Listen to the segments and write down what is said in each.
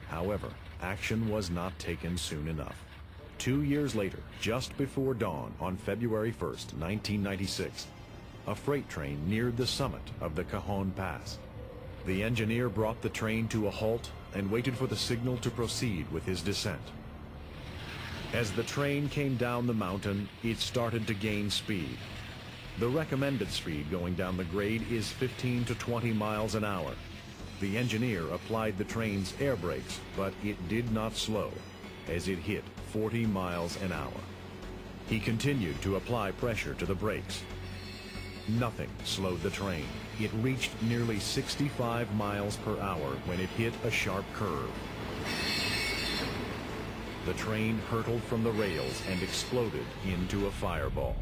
However, action was not taken soon enough. 2 years later, just before dawn on February 1st, 1996, a freight train neared the summit of the Cajon Pass. The engineer brought the train to a halt and waited for the signal to proceed with his descent. As the train came down the mountain, it started to gain speed. The recommended speed going down the grade is 15 to 20 miles an hour. The engineer applied the train's air brakes, but it did not slow, as it hit 40 miles an hour. He continued to apply pressure to the brakes. Nothing slowed the train. It reached nearly 65 miles per hour when it hit a sharp curve. The train hurtled from the rails and exploded into a fireball.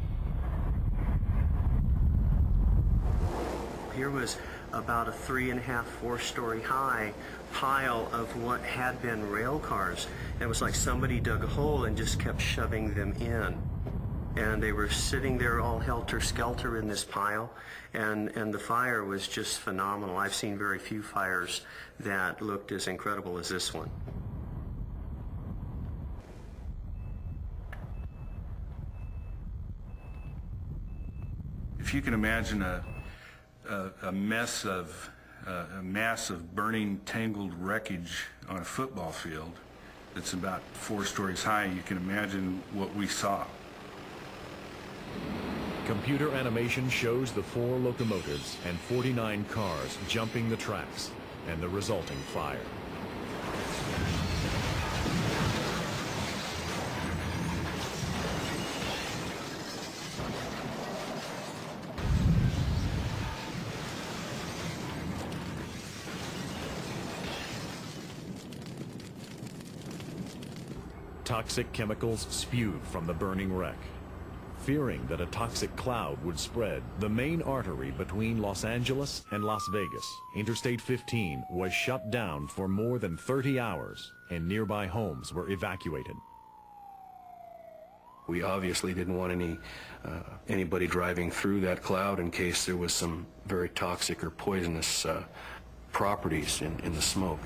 Here was about a 3.5, 4-story high pile of what had been rail cars. It was like somebody dug a hole and just kept shoving them in. And they were sitting there all helter-skelter in this pile, and the fire was just phenomenal. I've seen very few fires that looked as incredible as this one. If you can imagine a mass of burning, tangled wreckage on a football field that's about 4 stories high, you can imagine what we saw. Computer animation shows the 4 locomotives and 49 cars jumping the tracks and the resulting fire. Toxic chemicals spewed from the burning wreck. Fearing that a toxic cloud would spread, the main artery between Los Angeles and Las Vegas, Interstate 15, was shut down for more than 30 hours, and nearby homes were evacuated. We obviously didn't want anybody driving through that cloud in case there was some very toxic or poisonous properties in the smoke.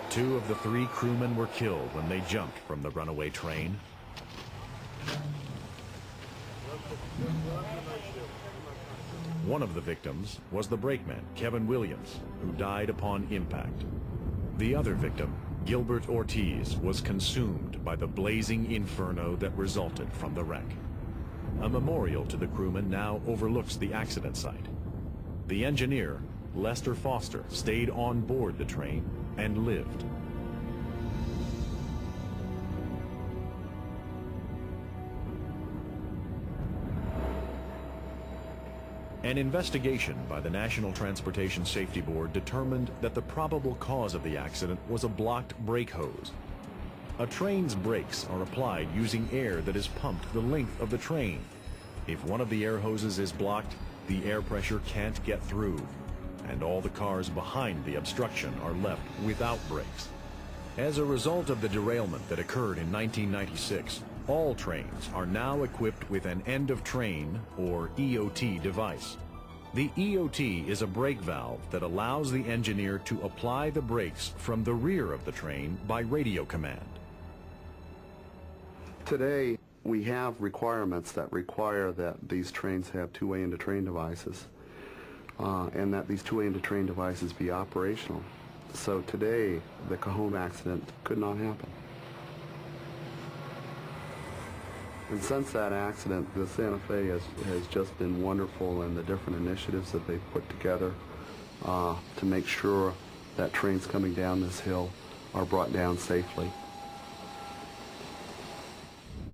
Two of the 3 crewmen were killed when they jumped from the runaway train. One of the victims was the brakeman, Kevin Williams, who died upon impact. The other victim, Gilbert Ortiz, was consumed by the blazing inferno that resulted from the wreck. A memorial to the crewman now overlooks the accident site. The engineer, Lester Foster, stayed on board the train and lived. An investigation by the National Transportation Safety Board determined that the probable cause of the accident was a blocked brake hose. A train's brakes are applied using air that is pumped the length of the train. If one of the air hoses is blocked, the air pressure can't get through, and all the cars behind the obstruction are left without brakes. As a result of the derailment that occurred in 1996, all trains are now equipped with an end-of-train, or EOT, device. The EOT is a brake valve that allows the engineer to apply the brakes from the rear of the train by radio command. Today, we have requirements that require that these trains have two-way end-of-train devices. And that these two-way end-of-train devices be operational. So today, the Cajon accident could not happen. And since that accident, the Santa Fe has just been wonderful in the different initiatives that they've put together to make sure that trains coming down this hill are brought down safely.